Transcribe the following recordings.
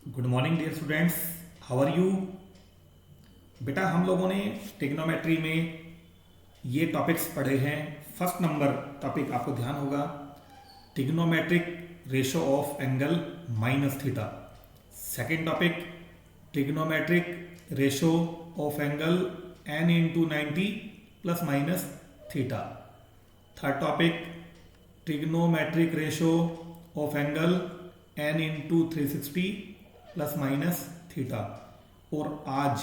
Good morning dear students, how are you. बेटा हम लोगों ने ट्रिग्नोमेट्री में ये टॉपिक्स पढ़े हैं। फर्स्ट नंबर टॉपिक आपको ध्यान होगा, trigonometric ratio of angle minus theta. Second topic, trigonometric ratio of angle n into 90 plus minus theta. Third topic, trigonometric ratio of angle n into 360 plus minus theta. और आज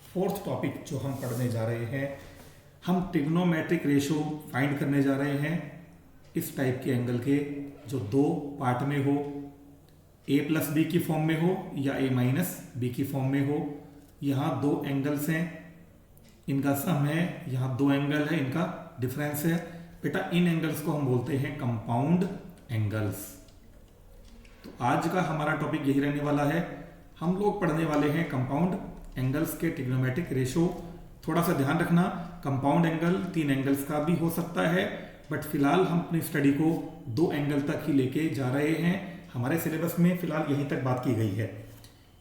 fourth topic जो हम पढ़ने जा रहे हैं, हम ट्रिग्नोमेट्रिक रेशो फाइंड करने जा रहे हैं इस टाइप के एंगल के जो दो पार्ट में हो, a प्लस बी की फॉर्म में हो या a माइनस बी की फॉर्म में हो। यहाँ दो एंगल्स हैं, इनका सम है, यहाँ दो एंगल है, इनका डिफरेंस है। बेटा इन एंगल्स को हम बोलते हैं कंपाउंड एंगल्स। तो आज का हमारा टॉपिक यही रहने वाला है। हम लोग पढ़ने वाले हैं कंपाउंड एंगल्स के ट्रिग्नोमेट्रिक रेशो। थोड़ा सा ध्यान रखना, कंपाउंड एंगल तीन एंगल्स का भी हो सकता है, बट फिलहाल हम अपनी स्टडी को दो एंगल तक ही लेके जा रहे हैं। हमारे सिलेबस में फिलहाल यहीं तक बात की गई है।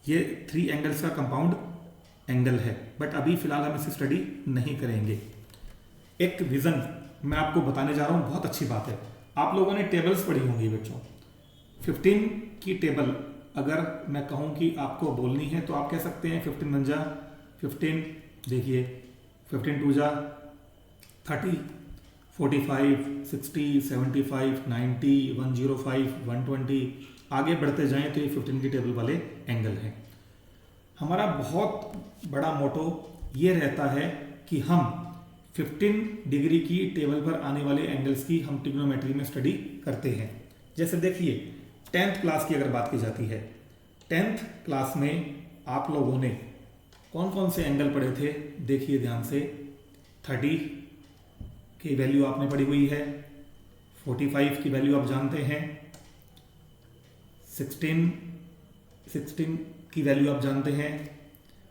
ये थ्री एंगल्स का कंपाउंड एंगल है, बट अभी फिलहाल हम इसकी स्टडी नहीं करेंगे। एक विजन मैं आपको बताने जा रहा हूँ, बहुत अच्छी बात है। आप लोगों ने टेबल्स पढ़ी होंगी बच्चों। 15 की टेबल अगर मैं कहूँ कि आपको बोलनी है तो आप कह सकते हैं 15 वन जा 15, देखिए 15 टू जा 30, 45, 60, 75, 90, 105, 120, आगे बढ़ते जाएं तो ये 15 की टेबल वाले एंगल हैं। हमारा बहुत बड़ा मोटो ये रहता है कि हम 15 डिग्री की टेबल पर आने वाले एंगल्स की हम ट्रिग्नोमेट्री में स्टडी करते हैं। जैसे देखिए 10th क्लास की अगर बात की जाती है, 10th क्लास में आप लोगों ने कौन कौन से एंगल पढ़े थे, देखिए ध्यान से। 30 की वैल्यू आपने पढ़ी हुई है, 45 की वैल्यू आप जानते हैं, 16 की वैल्यू आप जानते हैं,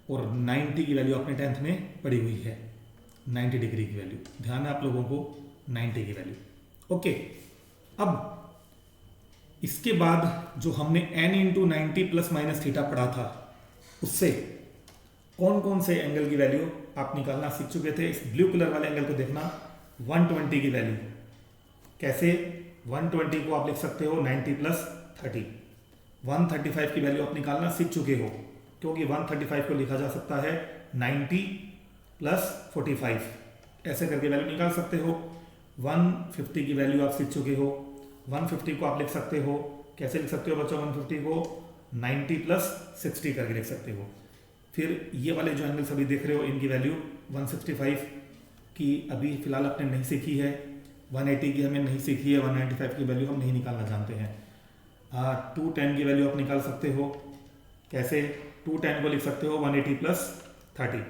और 90 की वैल्यू आपने 10th में पढ़ी हुई है। 90 डिग्री की वैल्यू, ध्यान है आप लोगों को, 90 की वैल्यू। ओके, अब इसके बाद जो हमने n into 90 plus minus theta पढ़ा था, उससे कौन कौन से एंगल की वैल्यू आप निकालना सीख चुके थे। इस ब्लू कलर वाले एंगल को देखना, 120 की वैल्यू कैसे, 120 को आप लिख सकते हो 90 प्लस 30। 135 की वैल्यू आप निकालना सीख चुके हो, क्योंकि 135 को लिखा जा सकता है 90 प्लस 45, ऐसे करके वैल्यू निकाल सकते हो। 150 की वैल्यू आप सीख चुके हो, 150 को आप लिख सकते हो, कैसे लिख सकते हो बच्चों, 150 को 90 प्लस 60 करके लिख सकते हो। फिर ये वाले जो एंगल्स अभी देख रहे हो, इनकी वैल्यू 165 की अभी फिलहाल आपने नहीं सीखी है, 180 की हमें नहीं सीखी है, 195 की वैल्यू हम नहीं निकालना जानते हैं। 210 की वैल्यू आप निकाल सकते हो, कैसे, 210 को लिख सकते हो 180 प्लस 30।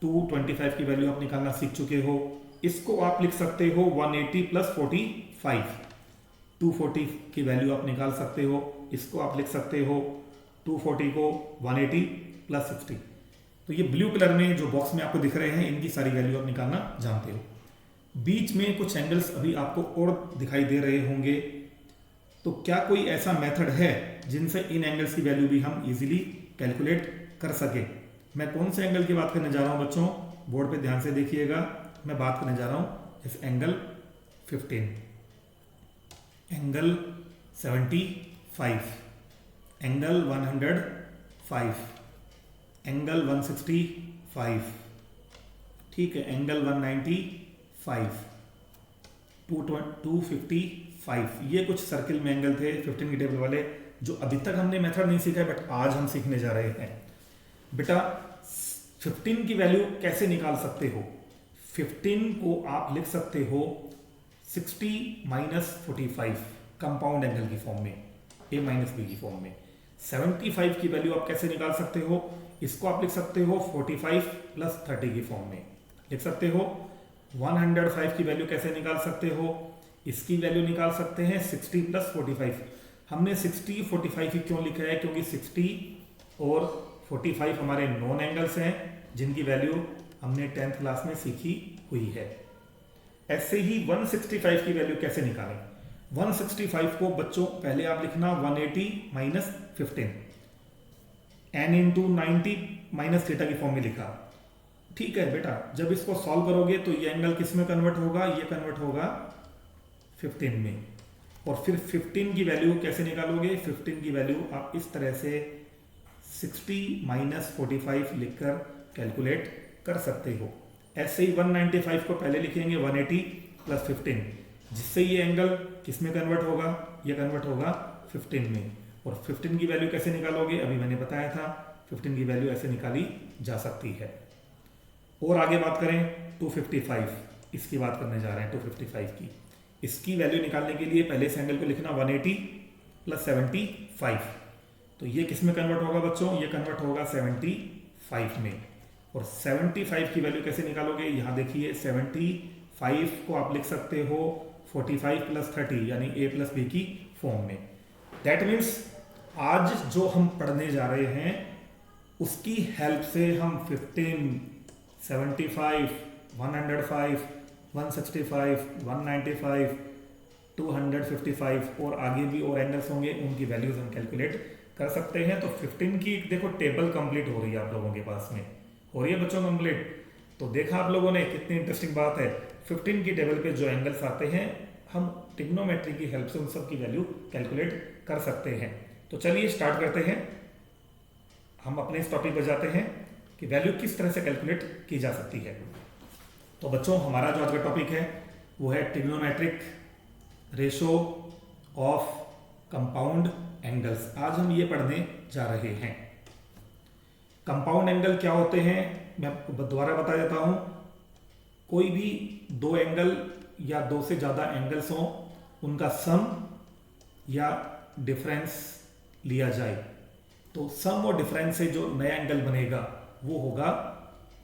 225 की वैल्यू आप निकालना सीख चुके हो, इसको आप लिख सकते हो 180 प्लस 45। 240 की वैल्यू आप निकाल सकते हो, इसको आप लिख सकते हो 240 को 180 प्लस 60। तो ये ब्लू कलर में जो बॉक्स में आपको दिख रहे हैं, इनकी सारी वैल्यू आप निकालना जानते हो। बीच में कुछ एंगल्स अभी आपको और दिखाई दे रहे होंगे, तो क्या कोई ऐसा मेथड है जिनसे इन एंगल्स की वैल्यू भी हम इजीली कैलकुलेट कर सके। मैं कौन से एंगल की बात करने जा रहा हूं बच्चों, बोर्ड पे ध्यान से देखिएगा। मैं बात करने जा रहा हूं इस एंगल 15, एंगल 75, एंगल 105, एंगल 165, ठीक है, एंगल 195, 255। ये कुछ सर्किल में एंगल थे 15 की टेबल वाले, जो अभी तक हमने मेथड नहीं सीखा है, बट आज हम सीखने जा रहे हैं। बेटा 15 की वैल्यू कैसे निकाल सकते हो, 15 को आप लिख सकते हो 60 माइनस 45 कंपाउंड एंगल की फॉर्म में, a माइनस बी की फॉर्म में। 75 की वैल्यू आप कैसे निकाल सकते हो, इसको आप लिख सकते हो 45 प्लस 30 की फॉर्म में लिख सकते हो। 105 की वैल्यू कैसे निकाल सकते हो, इसकी वैल्यू निकाल सकते हैं 60 प्लस 45। हमने 60 45 ही क्यों लिखा है, क्योंकि 60 और 45 हमारे नॉन एंगल्स हैं जिनकी वैल्यू हमने 10th क्लास में सीखी हुई है। ऐसे ही 165 की वैल्यू कैसे निकालें, 165 को बच्चों पहले आप लिखना 180 minus 15, n into 90 minus theta की फॉर्म में लिखा। ठीक है बेटा, जब इसको सॉल्व करोगे तो ये एंगल किस में कन्वर्ट होगा, ये कन्वर्ट होगा 15 में। और फिर 15 की वैल्यू कैसे निकालोगे, 15 की वैल्यू आप इस तरह से 60 माइनस 45 लिखकर कैलकुलेट कर सकते हो। ऐसे ही 195 को पहले लिखेंगे 180 प्लस 15, जिससे ये एंगल किस में कन्वर्ट होगा, ये कन्वर्ट होगा 15 में। और 15 की वैल्यू कैसे निकालोगे, अभी मैंने बताया था 15 की वैल्यू ऐसे निकाली जा सकती है। और आगे बात करें 255, इसकी बात करने जा रहे हैं 255 की। इसकी वैल्यू निकालने के लिए पहले इस एंगल को लिखना 180 प्लस 75। तो ये किस में कन्वर्ट होगा बच्चों, ये कन्वर्ट होगा 75 में। और 75 की वैल्यू कैसे निकालोगे, यहाँ देखिए 75 को आप लिख सकते हो 45 प्लस 30 यानी a प्लस बी की फॉर्म में। दैट मीन्स आज जो हम पढ़ने जा रहे हैं उसकी हेल्प से हम 15, 75, 105, 165, 195, 255 और आगे भी और एंगल्स होंगे, उनकी वैल्यूज हम कैलकुलेट कर सकते हैं। तो 15 की देखो टेबल कंप्लीट हो रही है आप लोगों के पास में, हो रही है बच्चों कंप्लीट। तो देखा आप लोगों ने कितनी इंटरेस्टिंग बात है, 15 की टेबल पे जो एंगल्स आते हैं हम ट्रिग्नोमेट्री की हेल्प से उन सब की वैल्यू कैलकुलेट कर सकते हैं। तो चलिए स्टार्ट करते हैं, हम अपने इस टॉपिक पर जाते हैं कि वैल्यू किस तरह से कैलकुलेट की जा सकती है। तो बच्चों हमारा जो आज का टॉपिक है वो है trigonometric ratio of compound angles. आज हम ये पढ़ने जा रहे हैं। कंपाउंड एंगल क्या होते हैं मैं आपको दोबारा बता देता हूं। कोई भी दो एंगल या दो से ज्यादा एंगल्स हों, उनका सम या डिफरेंस लिया जाए तो सम और डिफरेंस से जो नया एंगल बनेगा वो होगा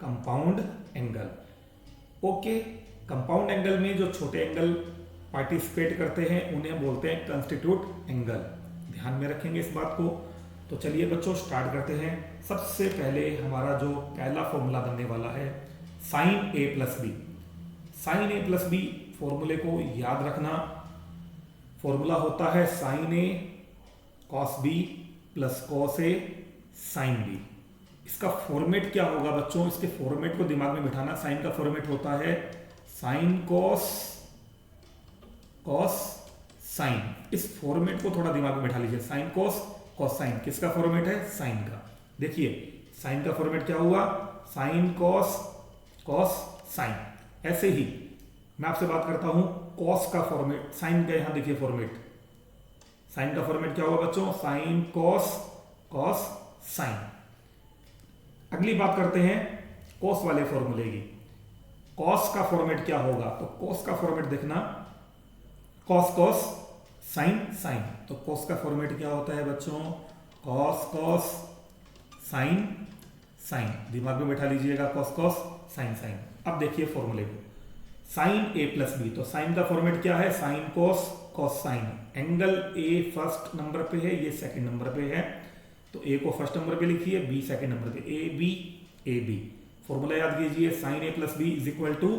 compound angle. Okay, compound angle में जो छोटे एंगल पार्टिसिपेट करते हैं उन्हें बोलते हैं कंस्टिट्यूट एंगल। ध्यान में रखेंगे इस बात को। तो चलिए बच्चों स्टार्ट करते हैं। सबसे पहले हमारा जो पहला फॉर्मूला बनने वाला है sign A plus B. Sign A plus B फॉर्मूले को याद रखना। फॉर्मूला होता है sign A cos B plus cos A sine B. इसका फॉर्मेट क्या होगा बच्चों, इसके फॉर्मेट को दिमाग में बिठाना। साइन का फॉर्मेट होता है साइन कॉस कॉस साइन। इस फॉर्मेट को थोड़ा दिमाग में बिठा लीजिए। साइन कॉस कॉस साइन किसका फॉर्मेट है, साइन का। देखिए साइन का फॉर्मेट क्या हुआ, साइन कॉस कॉस साइन। ऐसे ही मैं आपसे बात करता हूं कॉस का फॉर्मेट, साइन का यहां देखिए फॉर्मेट। साइन का फॉर्मेट क्या होगा बच्चों, साइन कॉस कॉस साइन। अगली बात करते हैं कॉस वाले फॉर्मूले की। कॉस का फॉर्मेट क्या होगा, तो कॉस का फॉर्मेट देखना कॉस कॉस साइन साइन। तो कॉस का फॉर्मेट क्या होता है बच्चों, कॉस कॉस साइन साइन। दिमाग में बैठा लीजिएगा कॉस कॉस साइन साइन। अब देखिए फॉर्मूले को, साइन ए प्लस बी। तो साइन का फॉर्मेट क्या है, sine cos cos sine. Angle A first number पे है, ये सेकंड नंबर पे है, तो ए को फर्स्ट नंबर पे लिखिए, बी सेकंड नंबर पे। ए बी फॉर्मूला याद कीजिए, sine A plus B is equal to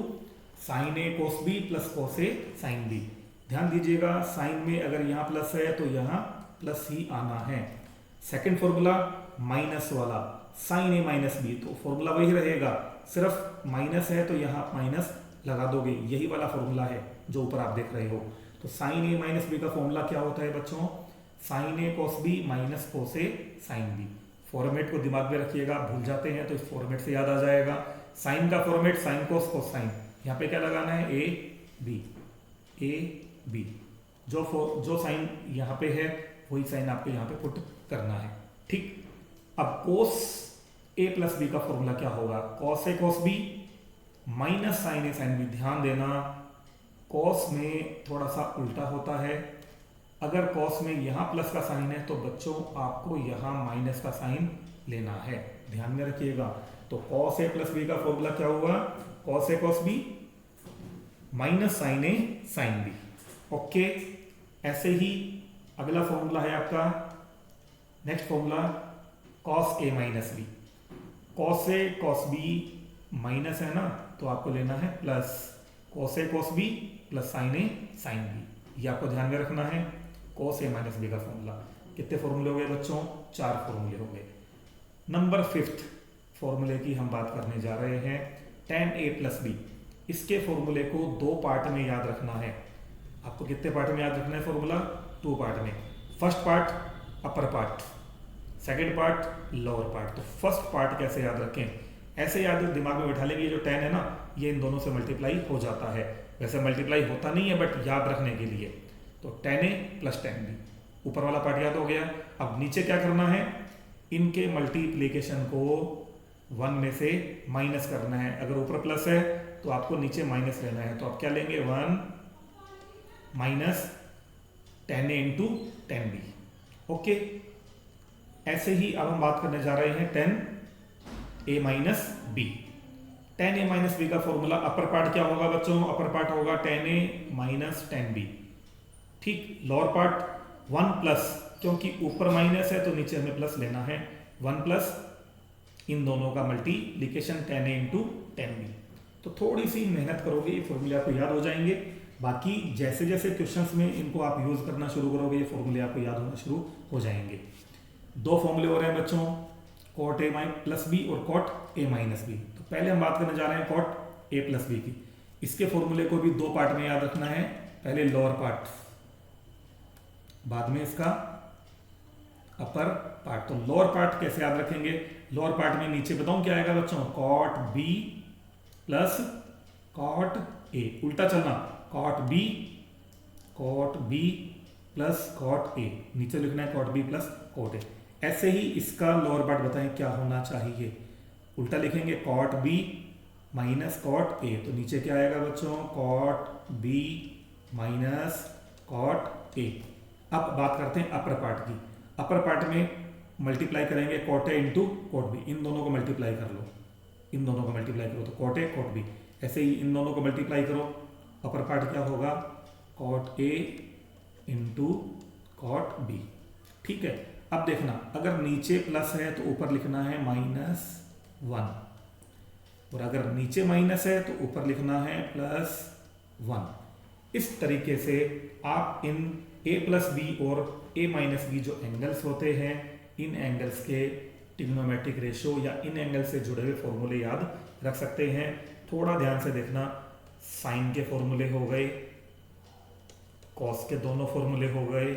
sine A cos B plus cos A sine B. ध्यान दीजिएगा साइन में अगर यहाँ प्लस है तो यहाँ प्लस ही आना है। सेकंड फॉर्मूला माइनस वाला, साइन ए माइनस बी, तो फॉर्मूला वही रहेगा, सिर्फ माइनस है तो यहाँ माइनस लगा दोगे। यही वाला फॉर्मूला है जो ऊपर आप देख रहे हो। तो साइन ए माइनस बी का फॉर्मूला क्या होता है बच्चों, sign A cos B minus cos A sine B. Format को दिमाग में रखिएगा, भूल जाते हैं तो इस फॉर्मेट से याद आ जाएगा। साइन का format sine cos cos sine, यहाँ पे क्या लगाना है, ए बी। जो साइन यहाँ पे है वही साइन आपको यहाँ पे पुट करना है। ठीक, अब कॉस ए प्लस बी का फॉर्मूला क्या होगा, cos A cos B minus sign A sine B. ध्यान देना कॉस में थोड़ा सा उल्टा होता है। अगर कॉस में यहाँ प्लस का साइन है तो बच्चों आपको यहाँ माइनस का साइन लेना है, ध्यान में रखिएगा। तो कॉस ए प्लस बी का फॉर्मूला क्या हुआ, cos A cos B minus sign A sine B. Okay, ऐसे ही अगला फॉर्मूला है आपका, next formula cos A minus B. Cos A cos B minus है ना, तो आपको लेना है प्लस, कॉस ए कॉस बी प्लस साइन ए साइन बी। ये आपको ध्यान में रखना है। कॉस ए माइनस बी का फॉर्मूला। कितने फॉर्मूले हो गए बच्चों, 4 फॉर्मूले हो गए। नंबर 5 फॉर्मूले की हम बात करने जा रहे हैं, tan a प्लस बी। इसके फॉर्मूले को 2 पार्ट में याद रखना है। आपको कितने पार्ट में याद रखना है फॉर्मूला? 2 पार्ट में। First part upper part, second part lower part. तो फर्स्ट पार्ट कैसे याद रखें? ऐसे याद दिमाग में बैठा लेंगे, ये जो tan है ना, ये इन दोनों से मल्टीप्लाई हो जाता है। वैसे मल्टीप्लाई होता नहीं है, बट याद रखने के लिए। तो tan a plus tan b, ऊपर वाला पार्ट याद हो गया। अब नीचे क्या करना है? इनके मल्टीप्लीकेशन को 1 में से माइनस करना है। अगर ऊपर प्लस है तो आपको नीचे माइनस लेना है। तो आप क्या लेंगे? 1 minus tan a into tan b। Okay, ऐसे ही अब हम बात करने जा रहे हैं tan a minus B. tan a minus B का फॉर्मूला, अपर पार्ट क्या होगा बच्चों? अपर पार्ट होगा tan a minus tan b। ठीक, लोअर पार्ट 1 प्लस, क्योंकि ऊपर माइनस है तो नीचे हमें प्लस लेना है, 1 प्लस इन दोनों का multiplication tan a into tan b। तो थोड़ी सी मेहनत करोगे, ये फॉर्मूले आपको याद हो जाएंगे। बाकी जैसे जैसे क्वेश्चंस में इनको आप यूज करना शुरू करोगे, ये फॉर्मूले आपको याद होना शुरू हो जाएंगे। 2 फॉर्मूले हो रहे हैं बच्चों, cot a प्लस बी और cot a माइनस बी। तो पहले हम बात करने जा रहे हैं cot a प्लस बी की। इसके फॉर्मूले को भी 2 पार्ट में याद रखना है। पहले लोअर पार्ट, बाद में इसका अपर पार्ट। तो लोअर पार्ट कैसे याद रखेंगे? लोअर पार्ट में नीचे बताऊं क्या आएगा बच्चों? cot b plus cot a। उल्टा चलना, cot b plus cot a। नीचे लिखना है cot b plus cot a। ऐसे ही इसका लोअर पार्ट बताएं क्या होना चाहिए? उल्टा लिखेंगे cot b minus cot a। तो नीचे क्या आएगा बच्चों? cot b minus cot a। अब बात करते हैं अपर पार्ट की। अपर पार्ट में मल्टीप्लाई करेंगे cot a into cot b। इन दोनों को मल्टीप्लाई कर लो, इन दोनों को मल्टीप्लाई करो तो cot a cot b। ऐसे ही इन दोनों को मल्टीप्लाई करो, अपर पार्ट क्या होगा? cot a into cot b। ठीक है, अब देखना, अगर नीचे प्लस है तो ऊपर लिखना है -1, और अगर नीचे माइनस है तो ऊपर लिखना है +1। इस तरीके से आप इन a प्लस बी और a माइनस बी जो एंगल्स होते हैं, इन एंगल्स के ट्रिग्नोमेट्रिक रेशो या इन एंगल से जुड़े हुए फॉर्मूले याद रख सकते हैं। थोड़ा ध्यान से देखना, साइन के फॉर्मूले हो गए, कॉस के दोनों फॉर्मूले हो गए,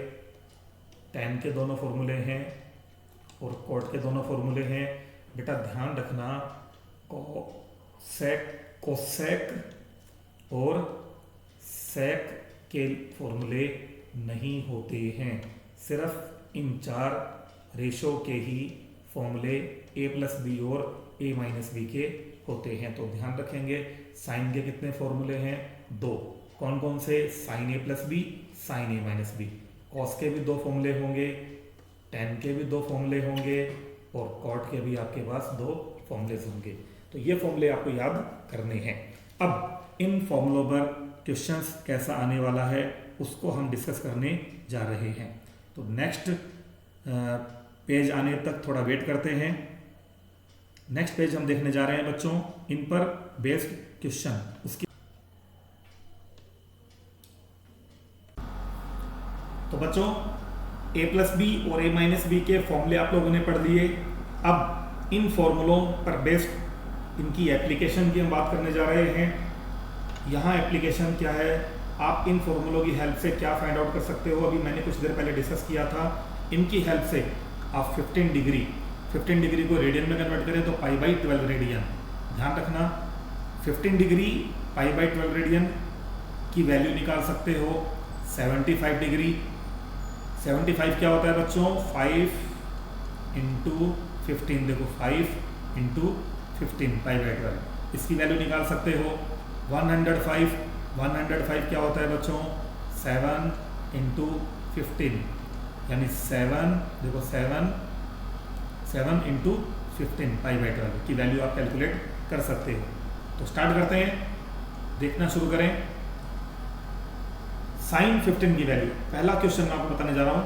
tan के दोनों फॉर्मूले हैं और cot के दोनों फॉर्मूले हैं। बेटा ध्यान रखना, कोसेक और सेक के फॉर्मूले नहीं होते हैं। सिर्फ इन 4 रेशो के ही फॉर्मूले a प्लस बी और a माइनस बी के होते हैं। तो ध्यान रखेंगे, साइन के कितने फॉर्मूले हैं? 2। कौन कौन से? Sine a plus B, sine a minus B. Cos के भी 2 फॉर्मूले होंगे, tan के भी 2 फॉर्मूले होंगे और cot के भी आपके पास 2 फॉर्मूले होंगे। तो ये फॉर्मूले आपको याद करने हैं। अब इन फॉर्मूलों पर क्वेश्चंस कैसा आने वाला है उसको हम डिस्कस करने जा रहे हैं। तो नेक्स्ट पेज आने तक थोड़ा वेट करते हैं। नेक्स्ट पेज हम देखने जा रहे हैं बच्चों, इन पर बेस्ड क्वेश्चन। उसकी तो बच्चों a प्लस बी और a माइनस बी के फॉर्मूले आप लोगों ने पढ़ लिए। अब इन फॉर्मूलों पर बेस्ड इनकी एप्लीकेशन की हम बात करने जा रहे हैं। यहाँ एप्लीकेशन क्या है, आप इन फॉर्मूलों की हेल्प से क्या फाइंड आउट कर सकते हो, अभी मैंने कुछ देर पहले डिस्कस किया था। इनकी हेल्प से आप 15 डिग्री को रेडियन में कन्वर्ट करें तो π/12 रेडियन। ध्यान रखना, 15 डिग्री π/12 रेडियन की वैल्यू निकाल सकते हो। 75 डिग्री, 75 क्या होता है बच्चों? 5 इंटू 15। देखो 5 इंटू 15 π/12, इसकी वैल्यू निकाल सकते हो। 105 क्या होता है बच्चों? 7 इंटू 15, यानी 7, देखो 7 इंटू 15 π/12 की वैल्यू आप कैलकुलेट कर सकते हो। तो स्टार्ट करते हैं, देखना शुरू करें। साइन 15 की वैल्यू, पहला क्वेश्चन मैं आपको बताने जा रहा हूं।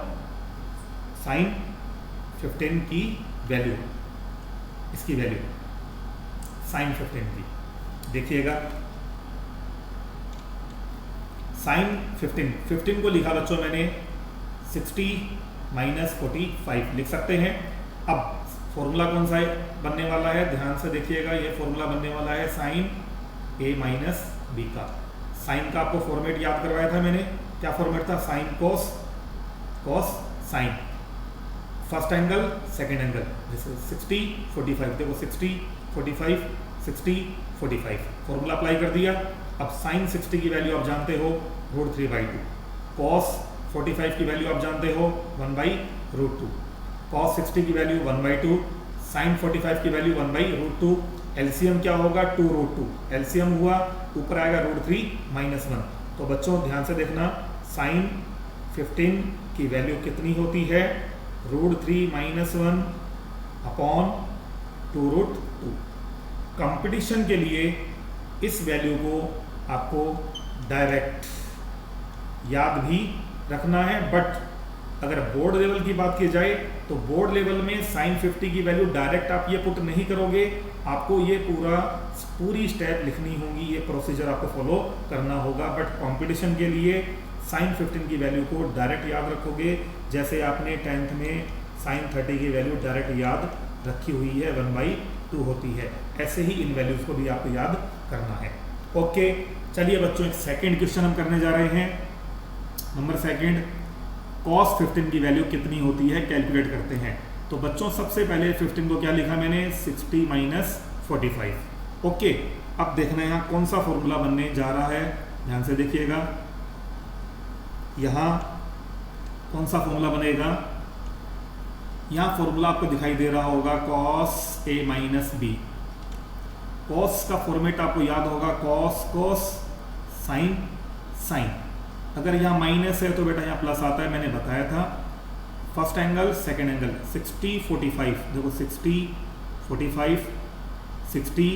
साइन 15 की वैल्यू, इसकी वैल्यू साइन 15 की देखिएगा। साइन 15 को लिखा बच्चों मैंने 60 - 45 लिख सकते हैं। अब फॉर्मूला कौन सा बनने वाला है, ध्यान से देखिएगा, ये फॉर्मूला बनने वाला है साइन ए माइनस बी का। साइन का आपको फॉर्मेट याद करवाया था मैंने, क्या फॉर्मेट था, साइन कोस, कोस sign, first angle second angle, जैसे 60 45, देखो 60 45 60 45, फॉर्मूला अप्लाई कर दिया। अब साइन 60 की वैल्यू आप जानते हो √3/2, कॉस 45 की वैल्यू आप जानते हो 1/√2, कॉस 60 की वैल्यू 1/2, साइन 45 की वैल्यू 1/√2, एलसीएम क्या होगा 2√2, एलसीएम हुआ ऊपर आएगा √3 - 1। तो बच्चों ध्यान से देखना, साइन 15 की वैल्यू कितनी होती है, √3 - 1 अपॉन 2√2। कंपटीशन के लिए इस वैल्यू को आपको डायरेक्ट याद भी रखना है, बट अगर बोर्ड लेवल की बात की जाए तो बोर्ड लेवल में साइन 50 की वैल्यू डायरेक्ट आप ये पुट नहीं करोगे, आपको ये पूरी स्टेप लिखनी होगी, ये प्रोसीजर आपको फॉलो करना होगा। बट कंपटीशन के लिए साइन 15 की वैल्यू को डायरेक्ट याद रखोगे, जैसे आपने 10th में साइन 30 की वैल्यू डायरेक्ट याद रखी हुई है 1/2 होती है, ऐसे ही इन वैल्यूज़ को भी आपको याद करना है। ओके, चलिए बच्चों एक सेकेंड क्वेश्चन हम करने जा रहे हैं, नंबर सेकेंड, cos 15 की वैल्यू कितनी होती है कैलकुलेट करते हैं। तो बच्चों सबसे पहले 15 को क्या लिखा मैंने, 60 - 45। ओके, अब देखना यहाँ कौन सा फॉर्मूला बनने जा रहा है, ध्यान से देखिएगा, यहाँ कौन सा फॉर्मूला बनेगा, यहाँ फॉर्मूला आपको दिखाई दे रहा होगा cos A - B। cos का फॉर्मेट आपको याद होगा cos cos sin sin, अगर यहाँ माइनस है तो बेटा यहाँ प्लस आता है, मैंने बताया था। फर्स्ट एंगल सेकेंड एंगल 60 45, देखो 60 45 60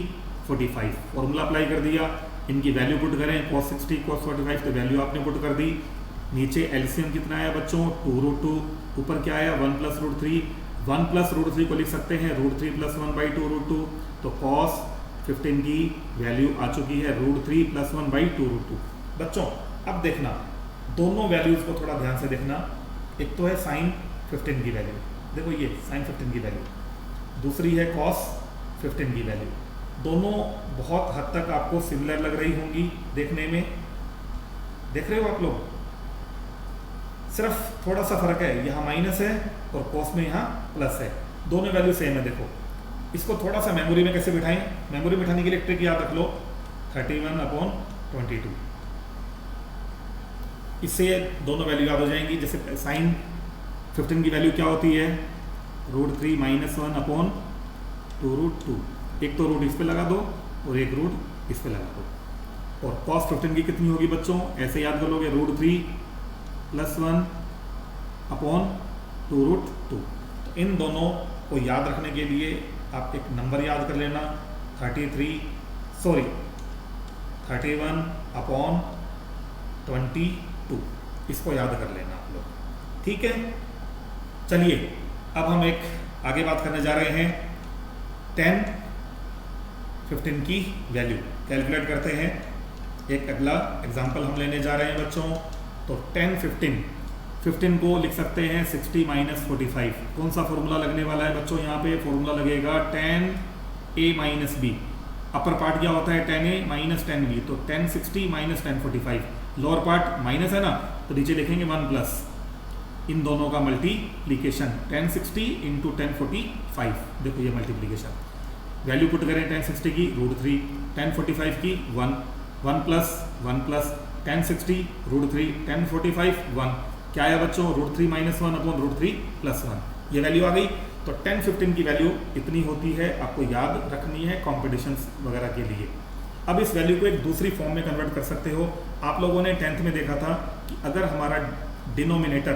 45, फॉर्मूला अप्लाई कर दिया, इनकी वैल्यू पुट करें, cos 60 cos 45, तो वैल्यू आपने पुट कर दी। नीचे एलसीएम कितना आया बच्चों 2√2, ऊपर क्या आया 1 + √3, 1 + √3 को लिख सकते हैं √3 + 1/2√2, तो cos 15 की वैल्यू आ चुकी है √3 + 1/2√2। बच्चों अब देखना, दोनों वैल्यूज़ को थोड़ा ध्यान से देखना, एक तो है साइन 15 की वैल्यू, देखो ये साइन 15 की वैल्यू, दूसरी है cos 15 की वैल्यू, दोनों बहुत हद तक आपको सिमिलर लग रही होंगी देखने में, देख रहे हो आप लोग, सिर्फ थोड़ा सा फर्क है, यहाँ माइनस है और cos में यहाँ प्लस है, दोनों वैल्यू सेम है। देखो इसको थोड़ा सा मेमोरी में कैसे बिठाएं, मेमोरी बिठाने के लिए ट्रिक याद रख लो, 31/22, इससे दोनों वैल्यू याद हो जाएंगी। जैसे साइन 15 की वैल्यू क्या होती है, √3 - 1 अपॉन 2√2, एक तो रूट इस पे लगा दो और एक रूट इस पे लगा दो। और cos 15 की कितनी होगी बच्चों, ऐसे याद कर लोगे, √3 + 1 अपॉन 2√2। तो इन दोनों को याद रखने के लिए आप एक नंबर याद कर लेना, 31/22, इसको याद कर लेना आप लोग, ठीक है। चलिए अब हम एक आगे बात करने जा रहे हैं, 10 15 की वैल्यू कैलकुलेट करते हैं। एक अगला एग्जांपल हम लेने जा रहे हैं बच्चों, तो 10 15 को लिख सकते हैं 60 - 45। कौन सा फॉर्मूला लगने वाला है बच्चों, यहाँ पे फॉर्मूला लगेगा 10A - B। अपर पार्ट क्या होता है 10A - 10B, तो 10 60 - 10 45, लोअर पार्ट माइनस है ना, तो नीचे लिखेंगे 1 प्लस, इन दोनों का मल्टीप्लीकेशन 10 60 × 10 45, देखो ये मल्टीप्लीकेशन, वैल्यू पुट करें 10 60 की √3, 10 45 की 1 प्लस 1 प्लस 10 60 √3, 10 45 1, क्या आया बच्चों √3 - 1 अपॉन √3 + 1, ये वैल्यू आ गई। तो 10 15 की वैल्यू इतनी होती है, आपको याद रखनी है कॉम्पिटिशन वगैरह के लिए। अब इस वैल्यू को एक दूसरी फॉर्म में कन्वर्ट कर सकते हो। आप लोगों ने 10th में देखा था कि अगर हमारा डिनोमिनेटर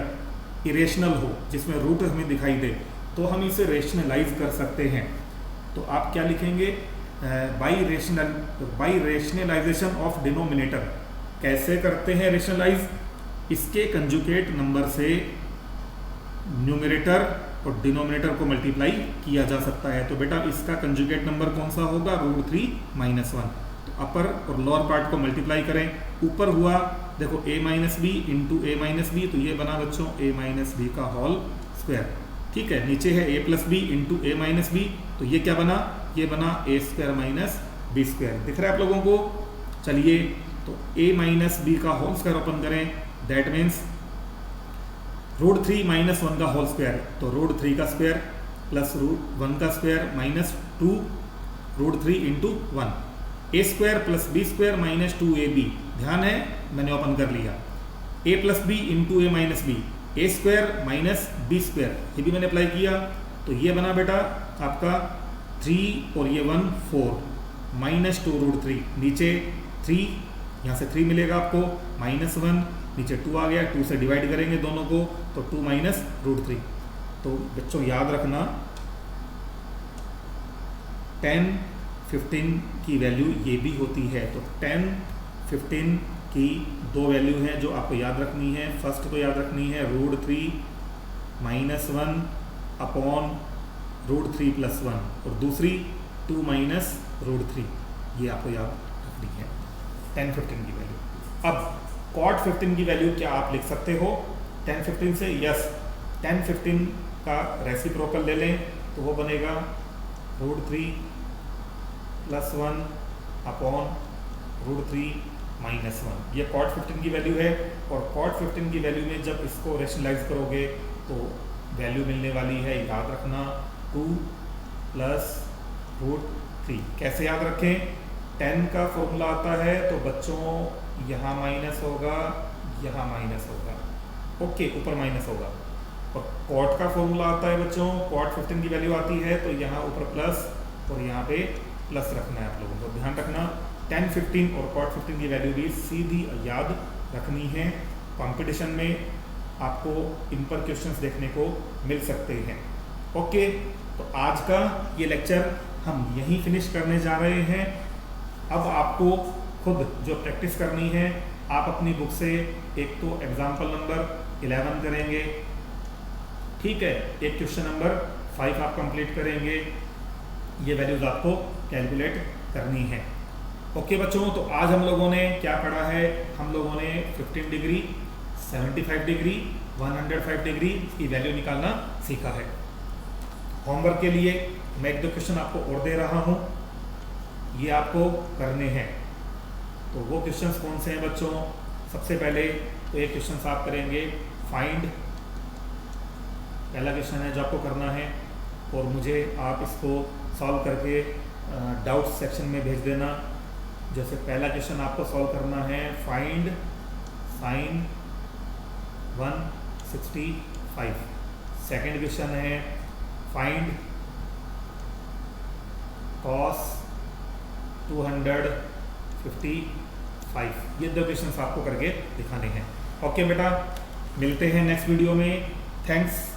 इरेशनल हो, जिसमें रूट हमें दिखाई दे, तो हम इसे रेशनलाइज कर सकते हैं। तो आप क्या लिखेंगे, बाई रेशनलाइजेशन ऑफ डिनोमिनेटर। कैसे करते हैं रेशनलाइज, इसके कंजुगेट नंबर से न्यूमरेटर और डिनोमिनेटर को मल्टीप्लाई किया जा सकता है। तो बेटा इसका कंजुगेट नंबर कौन सा होगा, √3 - 1। तो अपर और लोअर पार्ट को मल्टीप्लाई करें, ऊपर हुआ देखो A - B × A - B, तो ये बना बच्चों A - B का होल स्क्वायर, ठीक है, नीचे है a plus B into A minus B, तो ये क्या बना, ये बना A square minus B square. दिख रहा है आप लोगों को। चलिए तो a माइनस बी का होल स्क्वायर ओपन करें, दैट मीन्स रूट 3 माइनस 1 का होल स्क्वायर, तो रूट 3 का स्क्वायर प्लस रूट 1 का square minus 2 root 3 into 1, A square plus B square minus 2ab। ध्यान है मैंने ओपन कर लिया, a plus B into A minus B, A square minus B square, ये भी मैंने अप्लाई किया, तो ये बना बेटा आपका 3 और ये 1 4 माइनस 2 रूट 3, नीचे 3, यहाँ से 3 मिलेगा आपको, माइनस 1, नीचे 2 आ गया, 2 से डिवाइड करेंगे दोनों को, तो 2 माइनस रूट 3। तो बच्चों याद रखना 10 15 की वैल्यू ये भी होती है, तो 10 15 की दो वैल्यू हैं जो आपको याद रखनी है। फर्स्ट तो याद रखनी है root 3 minus 1 upon root 3 plus 1, और दूसरी 2 माइनस रूट 3, ये आपको याद रखनी है 10 15 की वैल्यू। अब कॉट 15 की वैल्यू क्या आप लिख सकते हो 10 15 से? यस, 10 15 का रेसिप्रोकल ले लें तो वो बनेगा root 3 plus 1 upon root 3 minus 1, ये कॉट 15 की वैल्यू है। और कॉट 15 की वैल्यू में जब इसको रेशनलाइज करोगे तो वैल्यू मिलने वाली है, याद रखना 2 प्लस रूट 3। कैसे याद रखें? 10 का फॉर्मूला आता है तो बच्चों यहाँ माइनस होगा, यहाँ माइनस होगा, ओके, ऊपर माइनस होगा। और कॉट का फॉर्मूला आता है बच्चों, कॉट 15 की वैल्यू आती है तो यहाँ ऊपर प्लस और यहाँ पे प्लस रखना है आप लोगों को, ध्यान रखना। 10 15 और कॉट 15 की वैल्यू भी सीधी याद रखनी है। कंपटीशन में आपको इन पर क्वेश्चंस देखने को मिल सकते हैं। ओके, तो आज का ये लेक्चर हम यहीं फिनिश करने जा रहे हैं। अब आपको खुद जो प्रैक्टिस करनी है, आप अपनी बुक से एक तो एग्जाम्पल नंबर 11 करेंगे, ठीक है, एक क्वेश्चन नंबर 5 आप कंप्लीट करेंगे, ये वैल्यूज आपको कैलकुलेट करनी है। ओके बच्चों, तो आज हम लोगों ने क्या पढ़ा है? हम लोगों ने 15 डिग्री, 75 डिग्री, 105 डिग्री की वैल्यू निकालना सीखा है। होमवर्क के लिए मैं एक दो क्वेश्चन आपको और दे रहा हूँ, ये आपको करने हैं। तो वो क्वेश्चंस कौन से हैं बच्चों? सबसे पहले तो एक क्वेश्चन आप करेंगे फाइंड, पहला क्वेश्चन है जो आपको करना है, और मुझे आप इसको सॉल्व करके डाउट सेक्शन में भेज देना। जैसे पहला क्वेश्चन आपको सॉल्व करना है फाइंड साइन 165, सेकंड क्वेश्चन है फाइंड कॉस 255, ये दो क्वेश्चन आपको करके दिखाने हैं। ओके बेटा, मिलते हैं नेक्स्ट वीडियो में। थैंक्स।